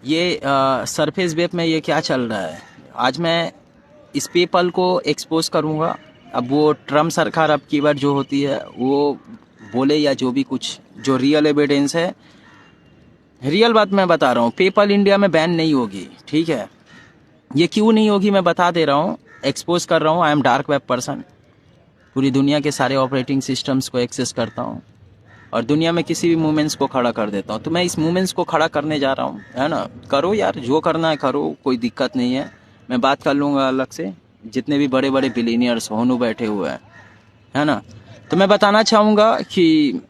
ये surface web में ये क्या चल रहा है। आज मैं इस पेपल को एक्सपोज करूँगा। अब वो ट्रम्प सरकार अब की बार जो होती है वो बोले या जो भी कुछ जो रियल एविडेंस है, रियल बात मैं बता रहा हूँ। पेपल इंडिया में बैन नहीं होगी, ठीक है। ये क्यों नहीं होगी मैं बता दे रहा हूँ, एक्सपोज कर रहा हूँ। I am dark web person, पूरी दुनिया के सारे ऑपरेटिंग सिस्टम्स को एक्सेस करता हूँ और दुनिया में किसी भी मूवमेंट्स को खड़ा कर देता हूँ। तो मैं इस मूवमेंट्स को खड़ा करने जा रहा हूँ, है ना। करो यार, जो करना है करो, कोई दिक्कत नहीं है। मैं बात कर लूँगा अलग से, जितने भी बड़े बड़े बिलीनियर्स होनू बैठे हुए हैं, है ना। तो मैं बताना चाहूँगा कि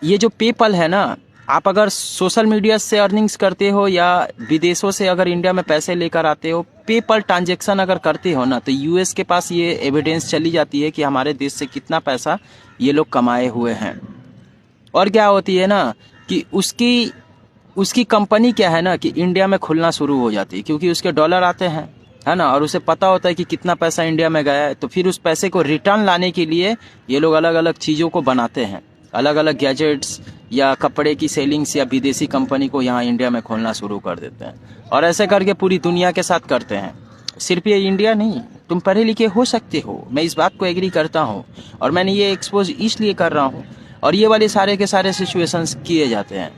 ये जो पेपल है ना, आप अगर सोशल मीडिया से अर्निंग्स करते हो या विदेशों से अगर इंडिया में पैसे लेकर आते हो, पेपल ट्रांजेक्शन अगर करते हो ना, तो यूएस के पास ये एविडेंस चली जाती है कि हमारे देश से कितना पैसा ये लोग कमाए हुए हैं। और क्या होती है ना कि उसकी कंपनी क्या है ना कि इंडिया में खुलना शुरू हो जाती है, क्योंकि उसके डॉलर आते हैं, है ना। और उसे पता होता है कि कितना पैसा इंडिया में गया है। तो फिर उस पैसे को रिटर्न लाने के लिए ये लोग अलग अलग चीज़ों को बनाते हैं, अलग अलग गैजेट्स या कपड़े की सेलिंग्स या विदेशी कंपनी को यहाँ इंडिया में खोलना शुरू कर देते हैं। और ऐसे करके पूरी दुनिया के साथ करते हैं। सिर्फ ये इंडिया नहीं, तुम पढ़े लिखे हो सकते हो, मैं इस बात को एग्री करता हूँ और मैंने ये एक्सपोज इसलिए कर रहा हूँ। और ये वाले सारे के सारे सिचुएशंस किए जाते हैं।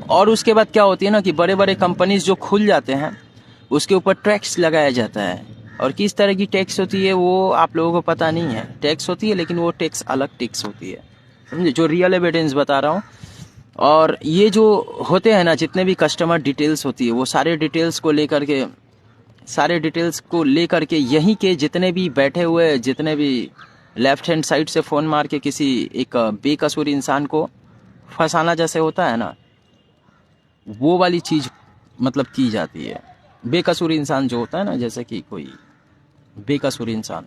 और उसके बाद क्या होती है ना कि बड़े बड़े कंपनीज जो खुल जाते हैं उसके ऊपर टैक्स लगाया जाता है। और किस तरह की टैक्स होती है वो आप लोगों को पता नहीं है। टैक्स होती है लेकिन वो टैक्स अलग टैक्स होती है, समझे, जो रियल एविडेंस बता रहा हूँ। और ये जो होते हैं ना, जितने भी कस्टमर डिटेल्स होती है, वो सारे डिटेल्स को लेकर के यहीं के जितने भी बैठे हुए, जितने भी लेफ्ट हैंड साइड से फ़ोन मार के किसी एक बेकसूर इंसान को फंसाना जैसे होता है ना, वो वाली चीज़ मतलब की जाती है। बेकसूर इंसान जो होता है ना, जैसे कि कोई बेकसूर इंसान,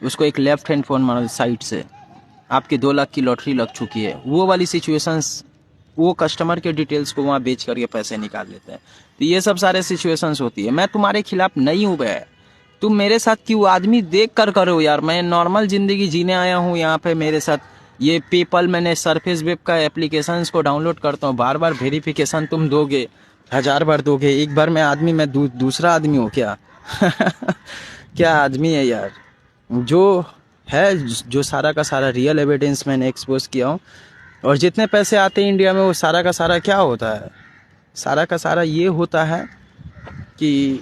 उसको एक लेफ्ट हैंड फ़ोन मारा साइड से, आपके 2 लाख की लॉटरी लग चुकी है, वो वाली सिचुएशंस, वो कस्टमर के डिटेल्स को वहाँ बेच करके पैसे निकाल लेते हैं। तो ये सब सारे सिचुएशंस होती है। मैं तुम्हारे खिलाफ नहीं हूँ बे, तुम मेरे साथ क्यों आदमी देख कर करो यार। मैं नॉर्मल ज़िंदगी जीने आया हूँ यहाँ पे। मेरे साथ ये पेपल, मैंने सरफेस वेब का एप्लीकेशंस को डाउनलोड करता हूँ। बार बार वेरिफिकेशन तुम दोगे, 1000 बार दोगे, एक बार मैं आदमी, मैं दूसरा आदमी हूँ क्या? क्या आदमी है यार। जो है, जो सारा का सारा रियल एविडेंस मैंने एक्सपोज किया हूँ। और जितने पैसे आते हैं इंडिया में वो सारा का सारा क्या होता है, सारा का सारा ये होता है कि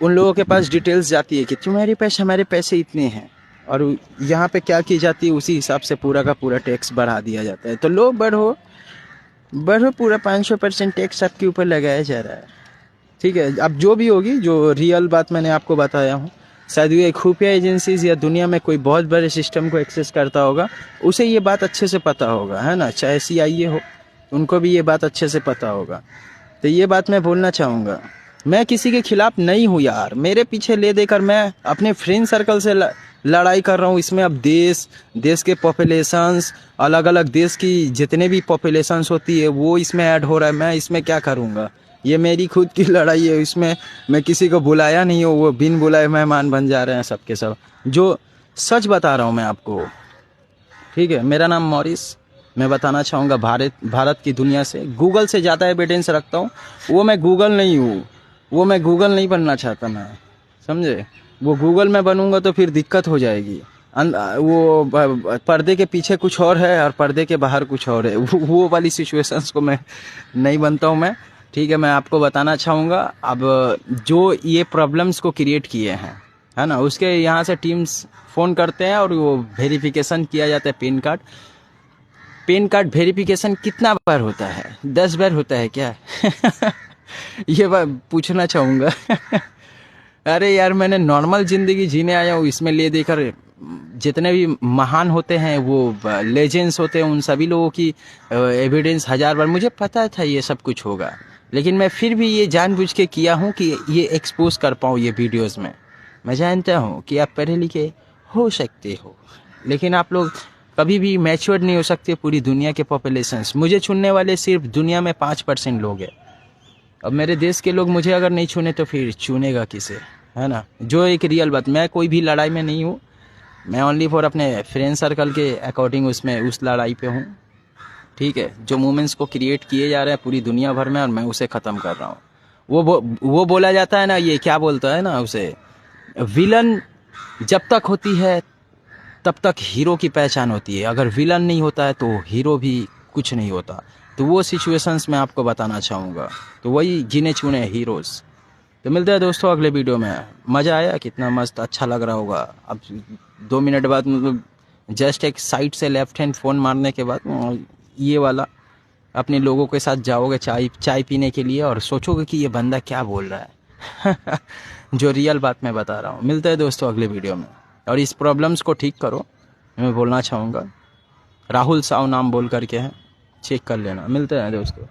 उन लोगों के पास डिटेल्स जाती है कि तुम्हारे पैसे, हमारे पैसे इतने हैं। और यहाँ पे क्या की जाती है, उसी हिसाब से पूरा का पूरा टैक्स बढ़ा दिया जाता है। तो लो बढ़ो, पूरा 500% टैक्स आपके ऊपर लगाया जा रहा है, ठीक है। अब जो भी होगी, जो रियल बात मैंने आपको बताया हूँ, शायद ये खुफिया एजेंसीज या दुनिया में कोई बहुत बड़े सिस्टम को एक्सेस करता होगा, उसे ये बात अच्छे से पता होगा, है ना। चाहे CIA हो, उनको भी ये बात अच्छे से पता होगा। तो ये बात मैं बोलना चाहूँगा, मैं किसी के खिलाफ नहीं हूँ यार। मेरे पीछे ले देकर मैं अपने फ्रेंड सर्कल से लड़ाई कर रहा हूँ। इसमें अब देश के पॉपुलेशंस, अलग अलग देश की जितने भी पॉपुलेशंस होती है वो इसमें ऐड हो रहा है। मैं इसमें क्या करूँगा, ये मेरी खुद की लड़ाई है। इसमें मैं किसी को बुलाया नहीं हो, वो बिन बुलाए मेहमान बन जा रहे हैं सबके सब। जो सच बता रहा हूँ मैं आपको, ठीक है। मेरा नाम मॉरिस, मैं बताना चाहूँगा भारत की दुनिया से गूगल से ज़्यादा एविडेंस रखता हूँ। वो मैं गूगल नहीं हूँ, वो मैं गूगल नहीं बनना चाहता मैं, समझे। वो गूगल में बनूँगा तो फिर दिक्कत हो जाएगी। वो पर्दे के पीछे कुछ और है और पर्दे के बाहर कुछ और है। वो वाली सिचुएशंस को मैं नहीं बनता हूँ मैं, ठीक है। मैं आपको बताना चाहूँगा, अब जो ये प्रॉब्लम्स को क्रिएट किए हैं, है ना, उसके यहाँ से टीम्स फ़ोन करते हैं और वो वेरिफिकेशन किया जाता है। पेन कार्ड वेरिफिकेशन कितना बार होता है? 10 बार होता है क्या? ये बात पूछना चाहूँगा। अरे यार, मैंने नॉर्मल ज़िंदगी जीने आया हूँ, इसमें ले देकर जितने भी महान होते हैं, वो लेजेंड्स होते हैं, उन सभी लोगों की एविडेंस 1000 बार। मुझे पता था ये सब कुछ होगा, लेकिन मैं फिर भी ये जानबूझ के किया हूँ कि ये एक्सपोज कर पाऊँ ये वीडियोस में। मैं जानता हूँ कि आप पढ़े लिखे हो सकते हो, लेकिन आप लोग कभी भी मैच्योर नहीं हो सकते। पूरी दुनिया के पॉपुलेशंस, मुझे चुनने वाले सिर्फ दुनिया में 5% लोग हैं। अब मेरे देश के लोग मुझे अगर नहीं चुने तो फिर चुनेगा किसे, है ना। जो एक रियल बात, मैं कोई भी लड़ाई में नहीं हूँ, मैं ओनली फॉर अपने फ्रेंड सर्कल के अकॉर्डिंग उसमें उस लड़ाई पे हूँ। ठीक है, जो मूवमेंट्स को क्रिएट किए जा रहे हैं पूरी दुनिया भर में और मैं उसे ख़त्म कर रहा हूँ। वो बोला जाता है ना, ये क्या बोलता है ना उसे, विलन जब तक होती है तब तक हीरो की पहचान होती है, अगर विलन नहीं होता है तो हीरो भी कुछ नहीं होता। तो वो सिचुएशंस मैं आपको बताना चाहूँगा, तो वही गिने चुने हीरोज़। तो मिलते हैं दोस्तों अगले वीडियो में। मज़ा आया, कितना मस्त अच्छा लग रहा होगा। अब 2 मिनट बाद मतलब जस्ट एक साइड से लेफ्ट हैंड फ़ोन मारने के बाद ये वाला अपने लोगों के साथ जाओगे चाय पीने के लिए और सोचोगे कि ये बंदा क्या बोल रहा है। जो रियल बात मैं बता रहा हूँ। मिलते हैं दोस्तों अगले वीडियो में, और इस प्रॉब्लम्स को ठीक करो, मैं बोलना चाहूँगा। राहुल साव नाम बोल करके हैं, चेक कर लेना। मिलते हैं दोस्तों।